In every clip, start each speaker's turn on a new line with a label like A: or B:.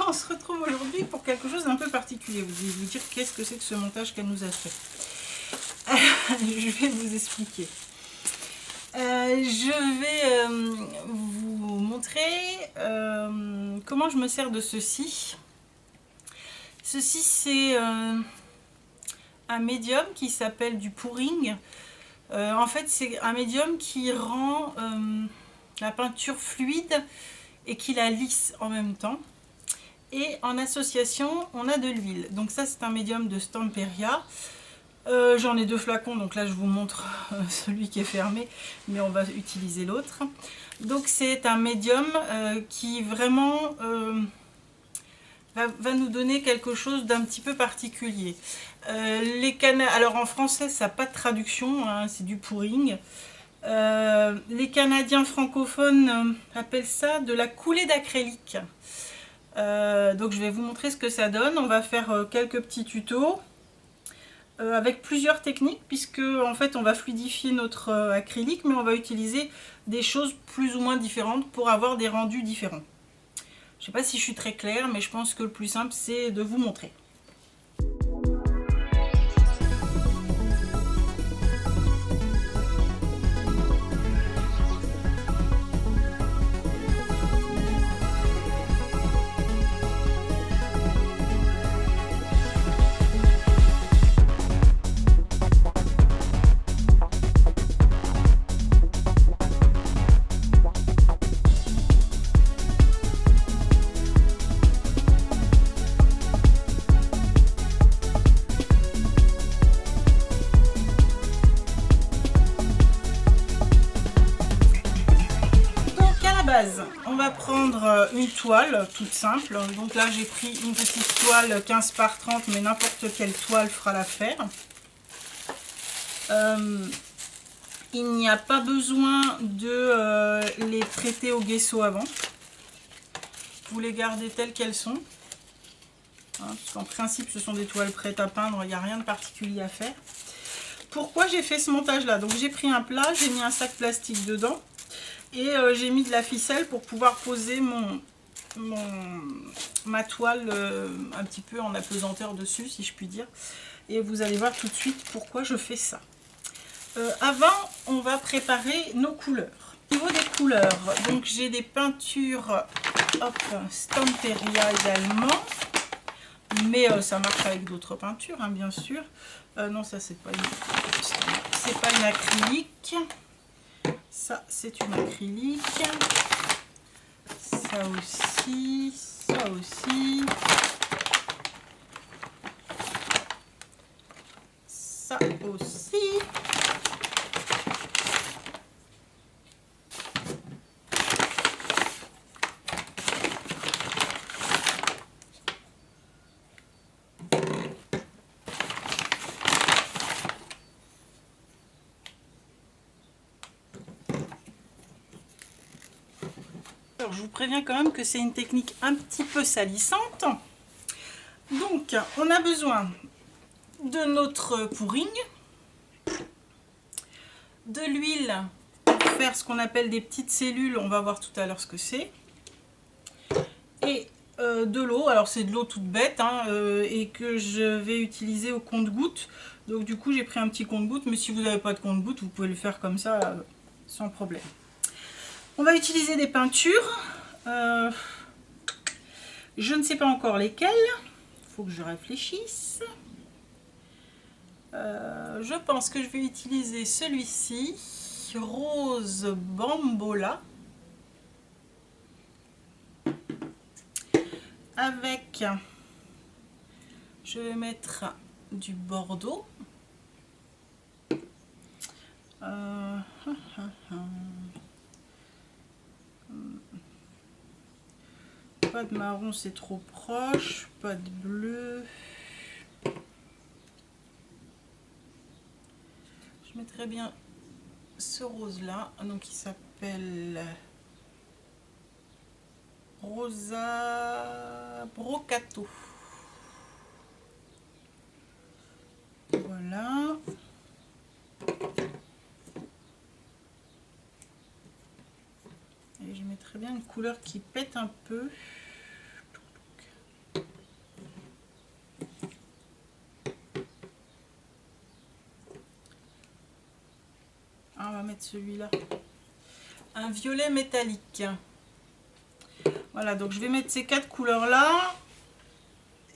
A: on se retrouve aujourd'hui pour quelque chose d'un peu particulier. Vous allez vous dire qu'est-ce que c'est que ce montage qu'elle nous a fait. Je vais vous expliquer. Je vais vous montrer comment je me sers de ceci. Ceci, c'est un médium qui s'appelle du pouring. En fait, c'est un médium qui rend la peinture fluide et qui la lisse en même temps. Et en association, on a de l'huile. Donc ça, c'est un médium de Stamperia. J'en ai 2 flacons, donc là je vous montre celui qui est fermé, mais on va utiliser l'autre. Donc c'est un médium qui vraiment va nous donner quelque chose d'un petit peu particulier. Alors en français ça n'a pas de traduction, hein, c'est du pouring. Les Canadiens francophones appellent ça de la coulée d'acrylique. Donc je vais vous montrer ce que ça donne. On va faire quelques petits tutos. Avec plusieurs techniques, puisque en fait on va fluidifier notre acrylique, mais on va utiliser des choses plus ou moins différentes pour avoir des rendus différents. Je ne sais pas si je suis très claire, mais je pense que le plus simple c'est de vous montrer. On va prendre une toile toute simple. Donc là j'ai pris une petite toile 15 par 30, mais n'importe quelle toile fera l'affaire. Il n'y a pas besoin de les traiter au gesso avant. Vous les gardez telles qu'elles sont. Hein, parce qu'en principe ce sont des toiles prêtes à peindre, il n'y a rien de particulier à faire. Pourquoi j'ai fait ce montage là? Donc j'ai pris un plat, j'ai mis un sac plastique dedans. Et j'ai mis de la ficelle pour pouvoir poser ma toile un petit peu en apesanteur dessus, si je puis dire. Et vous allez voir tout de suite pourquoi je fais ça. Avant, on va préparer nos couleurs. Au niveau des couleurs, donc j'ai des peintures Stamperia également. Mais ça marche avec d'autres peintures, hein, bien sûr. Non, ça c'est pas une acrylique. Ça, c'est une acrylique. Ça aussi. Ça aussi. Ça aussi. Alors, je vous préviens quand même que c'est une technique un petit peu salissante. Donc, on a besoin de notre pouring, de l'huile pour faire ce qu'on appelle des petites cellules, on va voir tout à l'heure ce que c'est, et de l'eau. Alors c'est de l'eau toute bête, hein, et que je vais utiliser au compte-gouttes. Donc du coup j'ai pris un petit compte-gouttes, mais si vous n'avez pas de compte-gouttes, vous pouvez le faire comme ça sans problème. On va utiliser des peintures. Je ne sais pas encore lesquelles. Il faut que je réfléchisse. Je pense que je vais utiliser celui-ci, Rose Bambola, avec, je vais mettre du Bordeaux. Pas de marron, c'est trop proche. Pas de bleu. Je mettrais bien ce rose là, donc il s'appelle Rosa Brocato. Voilà. Et je mettrais bien une couleur qui pète un peu. mettre celui-là. Un violet métallique. Voilà, donc je vais mettre ces 4 couleurs-là.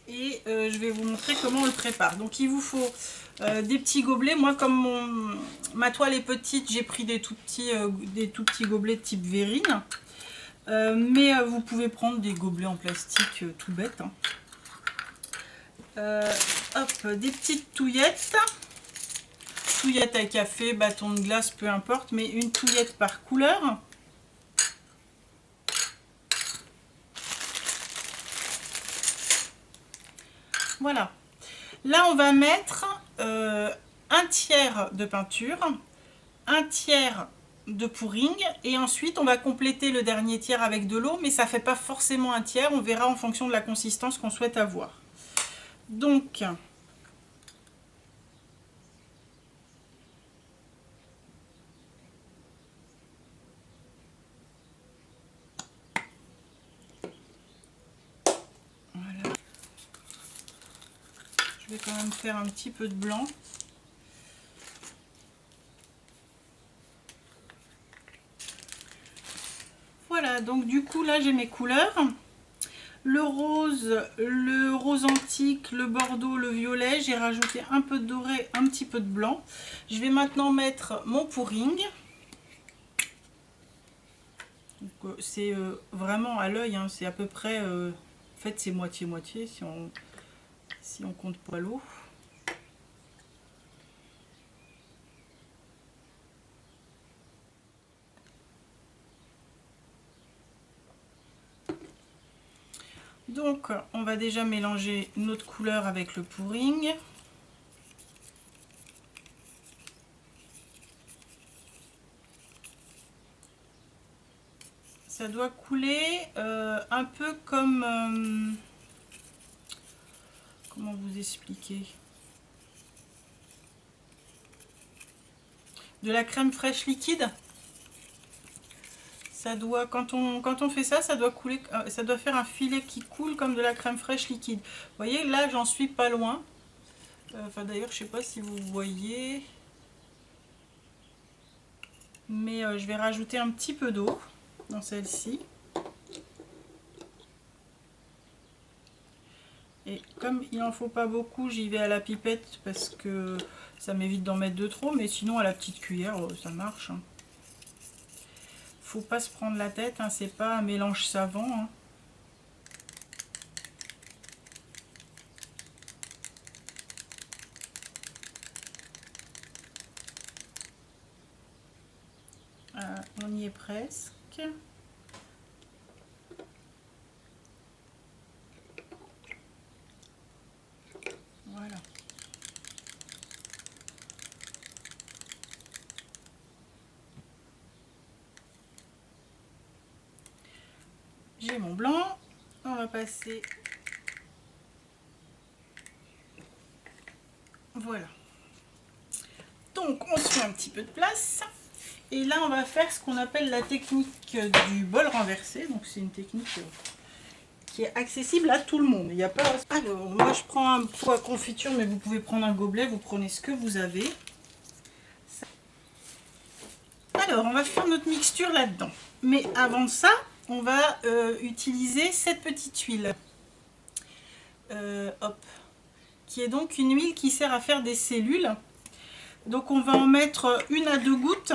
A: Et je vais vous montrer comment on le prépare. Donc il vous faut des petits gobelets. Moi, comme ma toile est petite, j'ai pris des tout petits gobelets de type verrine. Mais vous pouvez prendre des gobelets en plastique tout bêtes. Hein. Hop, des petites touillettes. Touillettes à café, bâton de glace, peu importe, mais une touillette par couleur. Voilà. Là, on va mettre un tiers de peinture, un tiers de pouring, et ensuite on va compléter le dernier tiers avec de l'eau, mais ça ne fait pas forcément un tiers, on verra en fonction de la consistance qu'on souhaite avoir. Donc, voilà. Je vais quand même faire un petit peu de blanc. Voilà, donc du coup là j'ai mes couleurs. Le rose antique, le bordeaux, le violet. J'ai rajouté un peu de doré, un petit peu de blanc. Je vais maintenant mettre mon pouring. C'est vraiment à l'œil, hein, c'est à peu près... en fait c'est moitié-moitié si on compte pas l'eau. Donc on va déjà mélanger notre couleur avec le pouring. Ça doit couler un peu comme... comment vous expliquer? De la crème fraîche liquide. Ça doit, quand on fait ça, ça doit couler, ça doit faire un filet qui coule comme de la crème fraîche liquide. Vous voyez, là, j'en suis pas loin. Enfin, d'ailleurs, je sais pas si vous voyez. Mais je vais rajouter un petit peu d'eau dans celle-ci. Et comme il n'en faut pas beaucoup, j'y vais à la pipette parce que ça m'évite d'en mettre de trop. Mais sinon, à la petite cuillère, ça marche. Hein. Faut pas se prendre la tête, hein, c'est pas un mélange savant. Hein. On y est presque. Voilà. J'ai mon blanc. On va passer. Voilà. Donc on se fait un petit peu de place. Et là on va faire ce qu'on appelle la technique du bol renversé. Donc c'est une technique qui est accessible à tout le monde. Il n'y a pas... Alors moi je prends un pot à confiture, mais vous pouvez prendre un gobelet, vous prenez ce que vous avez. Alors on va faire notre mixture là-dedans. Mais avant ça, on va utiliser cette petite huile. Hop. Qui est donc une huile qui sert à faire des cellules. Donc on va en mettre 1 à 2 gouttes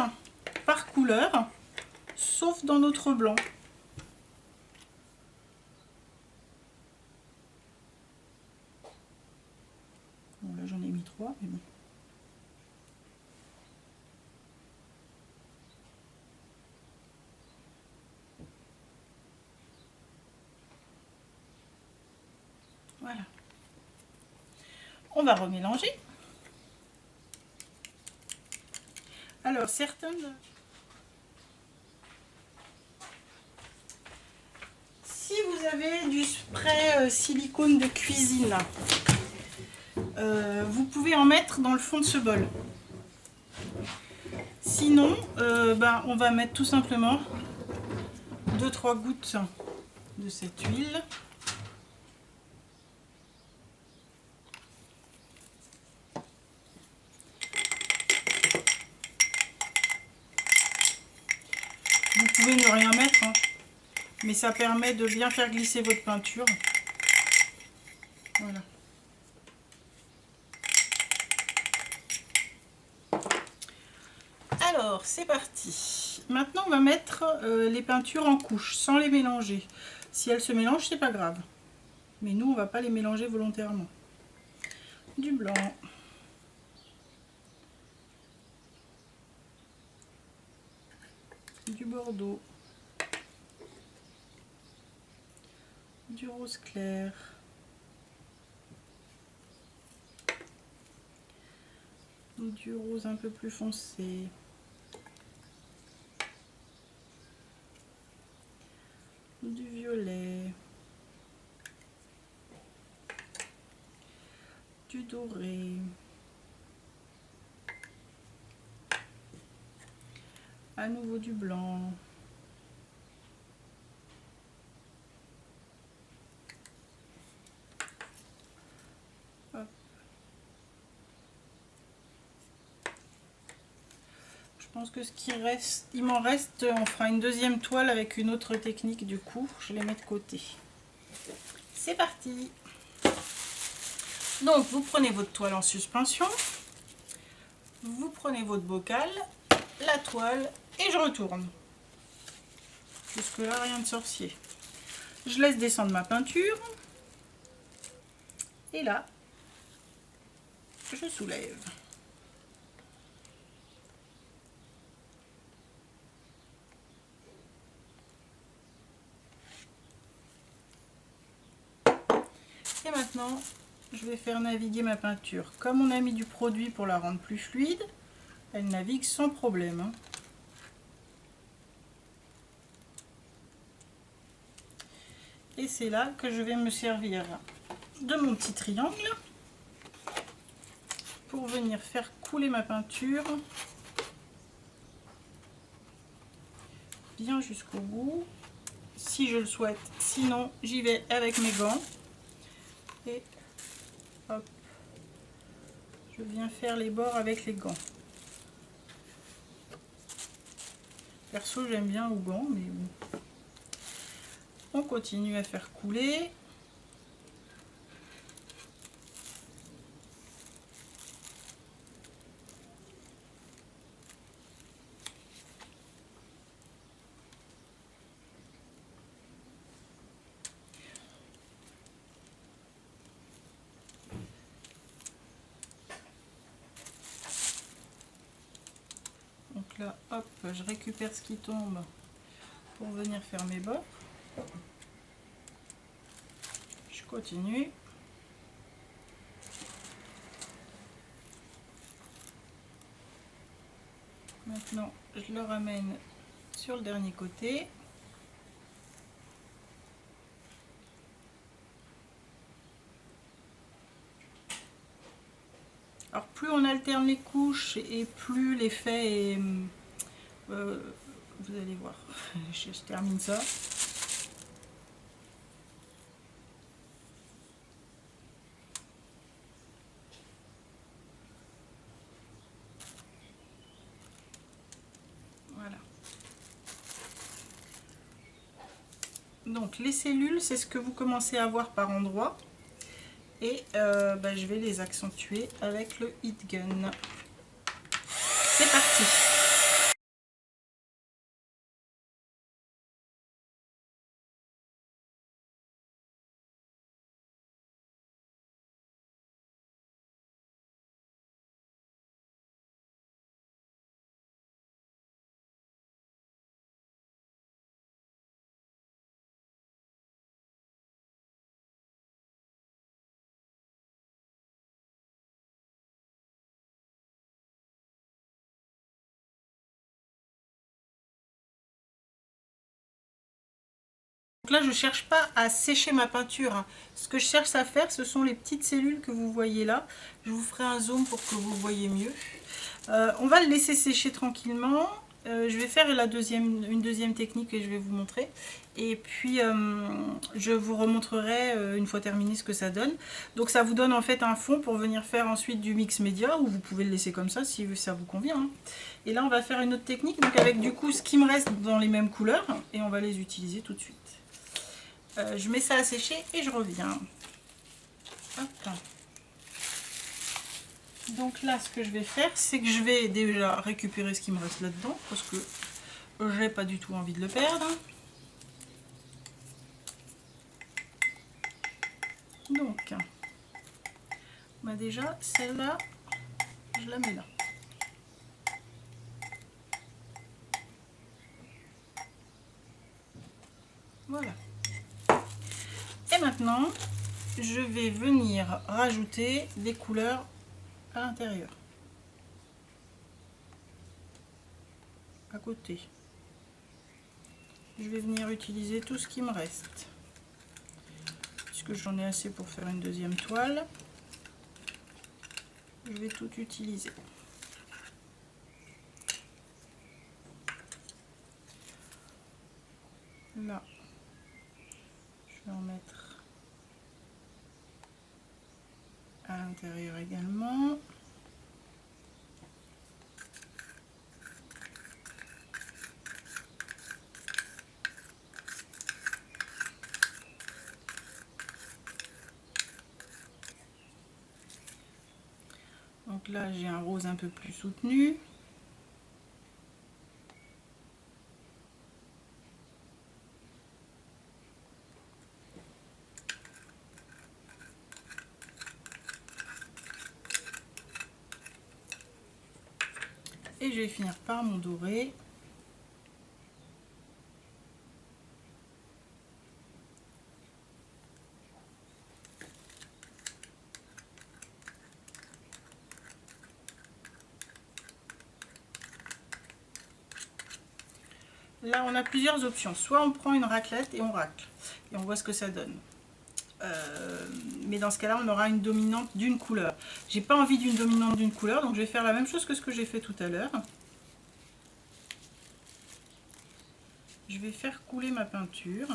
A: par couleur, sauf dans notre blanc. Bon, là j'en ai mis 3, mais bon. Voilà. On va remélanger. Alors certaines... Si vous avez du spray silicone de cuisine, vous pouvez en mettre dans le fond de ce bol. Sinon, on va mettre tout simplement 2-3 gouttes de cette huile. pouvez ne rien mettre, hein, mais ça permet de bien faire glisser votre peinture. Voilà. Alors, c'est parti. Maintenant, on va mettre les peintures en couches, sans les mélanger. Si elles se mélangent, c'est pas grave. Mais nous, on va pas les mélanger volontairement. Du blanc. Du bordeaux. Du rose clair. Du rose un peu plus foncé. Du violet. Du doré. À nouveau du blanc. Hop. Je pense que ce qui reste, il m'en reste, on fera une deuxième toile avec une autre technique du coup. Je les mets de côté. C'est parti. Donc vous prenez votre toile en suspension. Vous prenez votre bocal, la toile et je retourne. Jusque là, rien de sorcier. Je laisse descendre ma peinture. Et là, je soulève. Et maintenant, je vais faire naviguer ma peinture. Comme on a mis du produit pour la rendre plus fluide, elle navigue sans problème, hein. Et c'est là que je vais me servir de mon petit triangle pour venir faire couler ma peinture bien jusqu'au bout, si je le souhaite. Sinon, j'y vais avec mes gants et hop, je viens faire les bords avec les gants. Perso, j'aime bien aux gants, mais bon. On continue à faire couler. Donc là, hop, je récupère ce qui tombe pour venir faire mes bords. Je continue. Maintenant, je le ramène sur le dernier côté. Alors plus on alterne les couches et plus l'effet est... vous allez voir, je termine ça. Voilà. Donc les cellules, c'est ce que vous commencez à voir par endroits. Et je vais les accentuer avec le Heat Gun. C'est parti! Donc là, je ne cherche pas à sécher ma peinture, hein. Ce que je cherche à faire, ce sont les petites cellules que vous voyez là. Je vous ferai un zoom pour que vous voyez mieux. On va le laisser sécher tranquillement. Je vais faire une deuxième technique que je vais vous montrer. Et puis je vous remontrerai une fois terminé ce que ça donne. Donc ça vous donne en fait un fond pour venir faire ensuite du mix média, ou vous pouvez le laisser comme ça si ça vous convient, hein. Et là on va faire une autre technique, donc avec du coup ce qui me reste dans les mêmes couleurs, et on va les utiliser tout de suite. Je mets ça à sécher et je reviens. Hop. Donc là ce que je vais faire, c'est que je vais déjà récupérer ce qui me reste là-dedans, parce que j'ai pas du tout envie de le perdre. Donc, bah déjà, celle-là, je la mets là. Voilà. Et maintenant, je vais venir rajouter des couleurs à l'intérieur. À côté. Je vais venir utiliser tout ce qui me reste. Puisque j'en ai assez pour faire une deuxième toile. Je vais tout utiliser. Là, je vais en mettre à l'intérieur également. Donc là, j'ai un rose un peu plus soutenu. Et je vais finir par mon doré. Là, on a plusieurs options. Soit on prend une raclette et on racle. Et on voit ce que ça donne. Mais dans ce cas-là, on aura une dominante d'une couleur. J'ai pas envie d'une dominante d'une couleur, donc je vais faire la même chose que ce que j'ai fait tout à l'heure. Je vais faire couler ma peinture.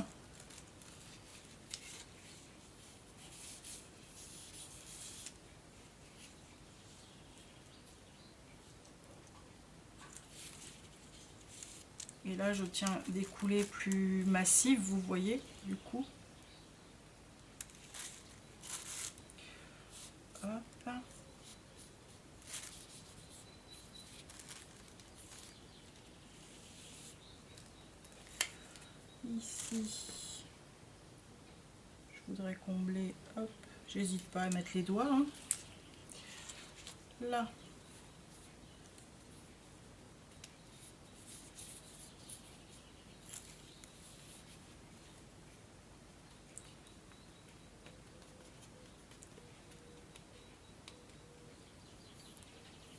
A: Et là, j'obtiens des coulées plus massives, vous voyez, du coup. Hop. Ici, je voudrais combler, hop, j'hésite pas à mettre les doigts, hein. Là,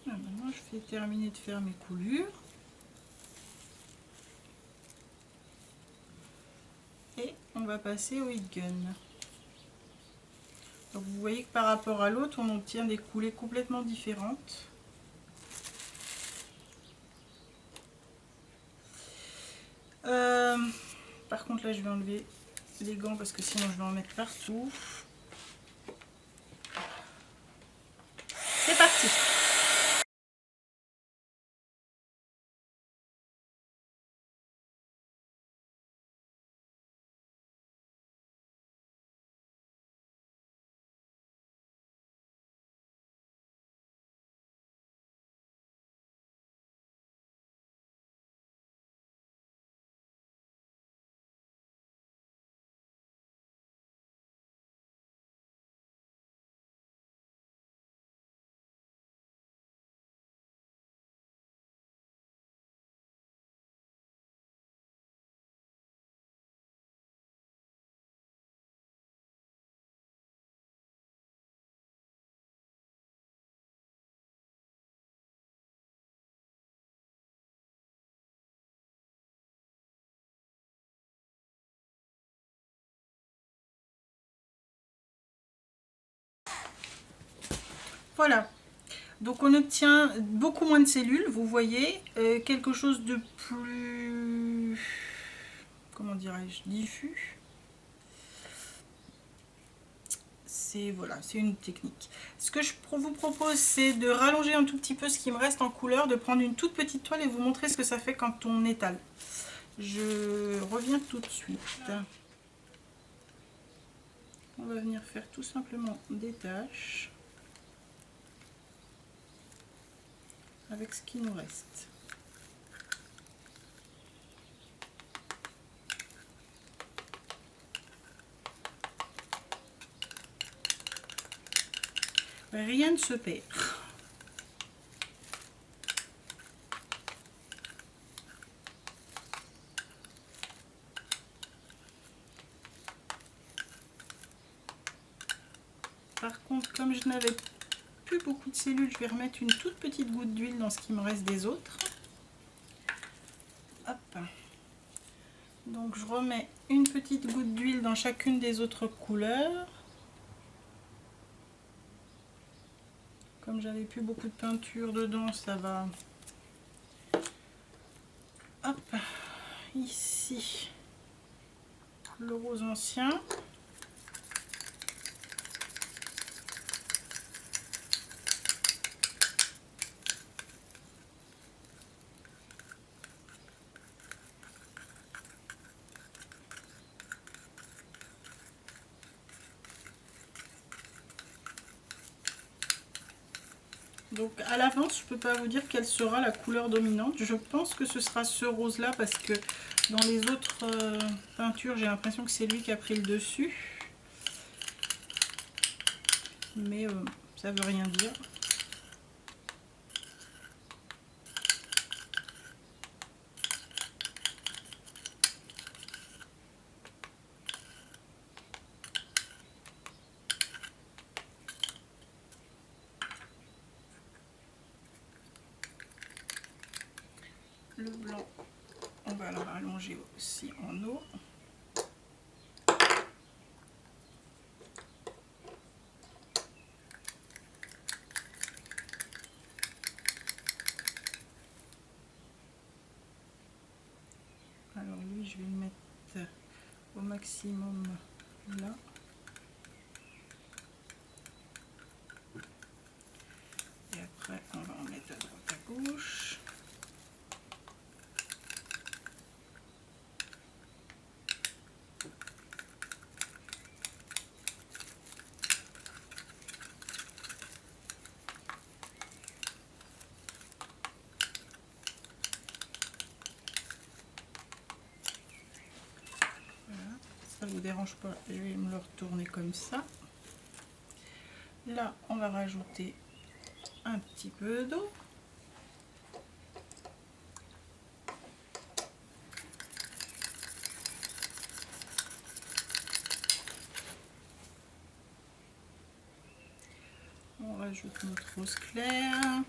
A: maintenant je vais terminer de faire mes coulures. Et on va passer au heat gun. Donc vous voyez que par rapport à l'autre, on obtient des coulées complètement différentes. Par contre là je vais enlever les gants parce que sinon je vais en mettre partout. C'est parti! Voilà. Donc on obtient beaucoup moins de cellules, vous voyez, quelque chose de plus, comment dirais-je, diffus. C'est voilà, c'est une technique. Ce que je vous propose, c'est de rallonger un tout petit peu ce qui me reste en couleur, de prendre une toute petite toile et vous montrer ce que ça fait quand on étale. Je reviens tout de suite. On va venir faire tout simplement des tâches avec ce qui nous reste. Rien ne se perd. Par contre, comme je n'avais plus beaucoup de cellules, je vais remettre une toute petite goutte d'huile dans ce qui me reste des autres. Hop. Donc je remets une petite goutte d'huile dans chacune des autres couleurs. Comme j'avais plus beaucoup de peinture dedans, ça va. Hop, ici le rose ancien. Donc à l'avance, je peux pas vous dire quelle sera la couleur dominante. Je pense que ce sera ce rose là parce que dans les autres peintures, j'ai l'impression que c'est lui qui a pris le dessus. Mais ça veut rien dire. Le blanc, on va le rallonger aussi en eau. Alors lui, je vais le mettre au maximum là. Et après, on va en mettre à droite à gauche. Ça vous dérange pas, je vais me le retourner comme ça. Là, on va rajouter un petit peu d'eau. On rajoute notre rose clair.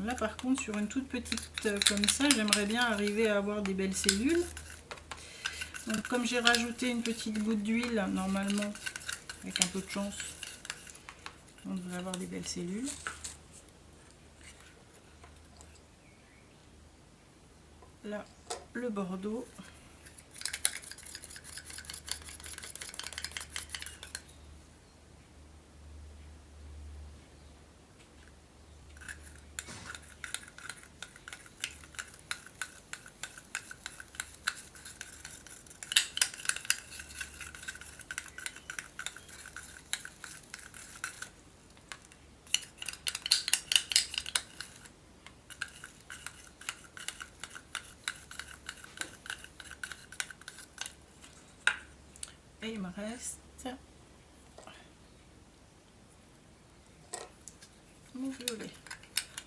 A: Là par contre sur une toute petite comme ça, j'aimerais bien arriver à avoir des belles cellules. Donc comme j'ai rajouté une petite goutte d'huile, normalement avec un peu de chance, on devrait avoir des belles cellules. Là le bordeaux. Et il me reste mon violet.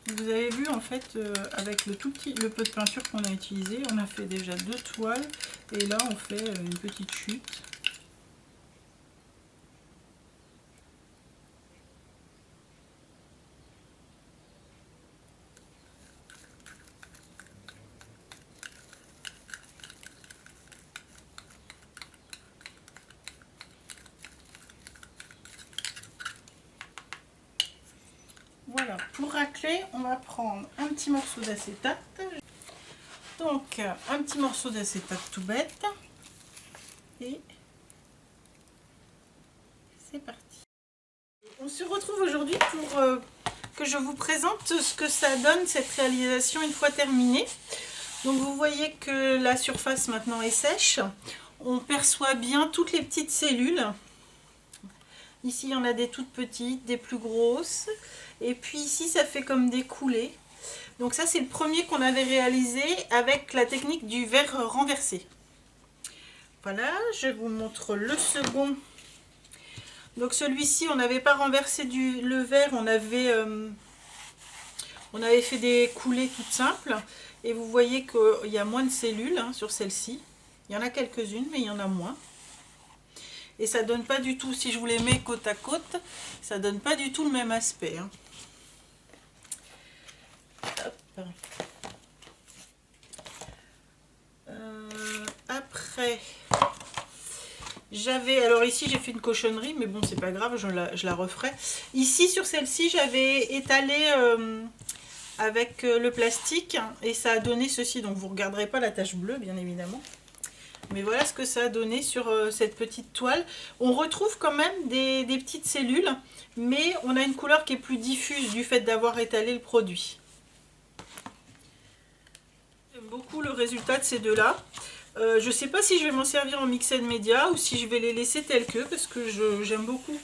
A: Vous avez vu en fait avec le peu de peinture qu'on a utilisé, on a fait déjà 2 toiles et là on fait une petite chute. pour racler, on va prendre un petit morceau d'acétate. Donc, un petit morceau d'acétate tout bête. Et c'est parti. On se retrouve aujourd'hui pour que je vous présente ce que ça donne, cette réalisation, une fois terminée. Donc vous voyez que la surface maintenant est sèche. On perçoit bien toutes les petites cellules. Ici, il y en a des toutes petites, des plus grosses. Et puis ici, ça fait comme des coulées. Donc ça, c'est le premier qu'on avait réalisé avec la technique du verre renversé. Voilà, je vous montre le second. Donc celui-ci, on n'avait pas renversé le verre, on avait fait des coulées toutes simples. Et vous voyez qu'il y a moins de cellules sur celle-ci. Il y en a quelques-unes, mais il y en a moins. Et ça donne pas du tout, si je vous les mets côte à côte, ça donne pas du tout le même aspect. Hop. Après, alors ici j'ai fait une cochonnerie, mais bon c'est pas grave, je la referai. Ici sur celle-ci j'avais étalé avec le plastique et ça a donné ceci, donc vous regarderez pas la tache bleue bien évidemment. Mais voilà ce que ça a donné sur cette petite toile. On retrouve quand même des petites cellules, mais on a une couleur qui est plus diffuse du fait d'avoir étalé le produit. J'aime beaucoup le résultat de ces deux-là. Je ne sais pas si je vais m'en servir en mixed media ou si je vais les laisser tels que, parce que j'aime beaucoup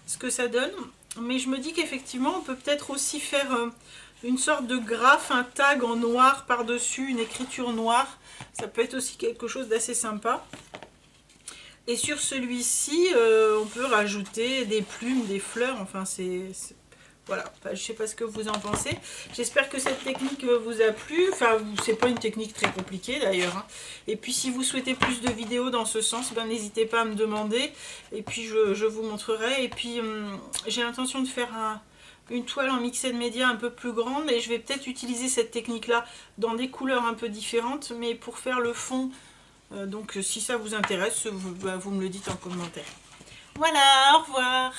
A: ce que ça donne. Mais je me dis qu'effectivement, on peut peut-être aussi faire une sorte de graphe, un tag en noir par-dessus, une écriture noire. Ça peut être aussi quelque chose d'assez sympa. Et sur celui-ci, on peut rajouter des plumes, des fleurs, enfin voilà, je ne sais pas ce que vous en pensez. J'espère que cette technique vous a plu. Enfin, c'est pas une technique très compliquée d'ailleurs. Et puis si vous souhaitez plus de vidéos dans ce sens, ben, n'hésitez pas à me demander. Et puis je vous montrerai. Et puis j'ai l'intention de faire une toile en mixed media un peu plus grande. Et je vais peut-être utiliser cette technique-là dans des couleurs un peu différentes. Mais pour faire le fond, donc si ça vous intéresse, vous me le dites en commentaire. Voilà, au revoir.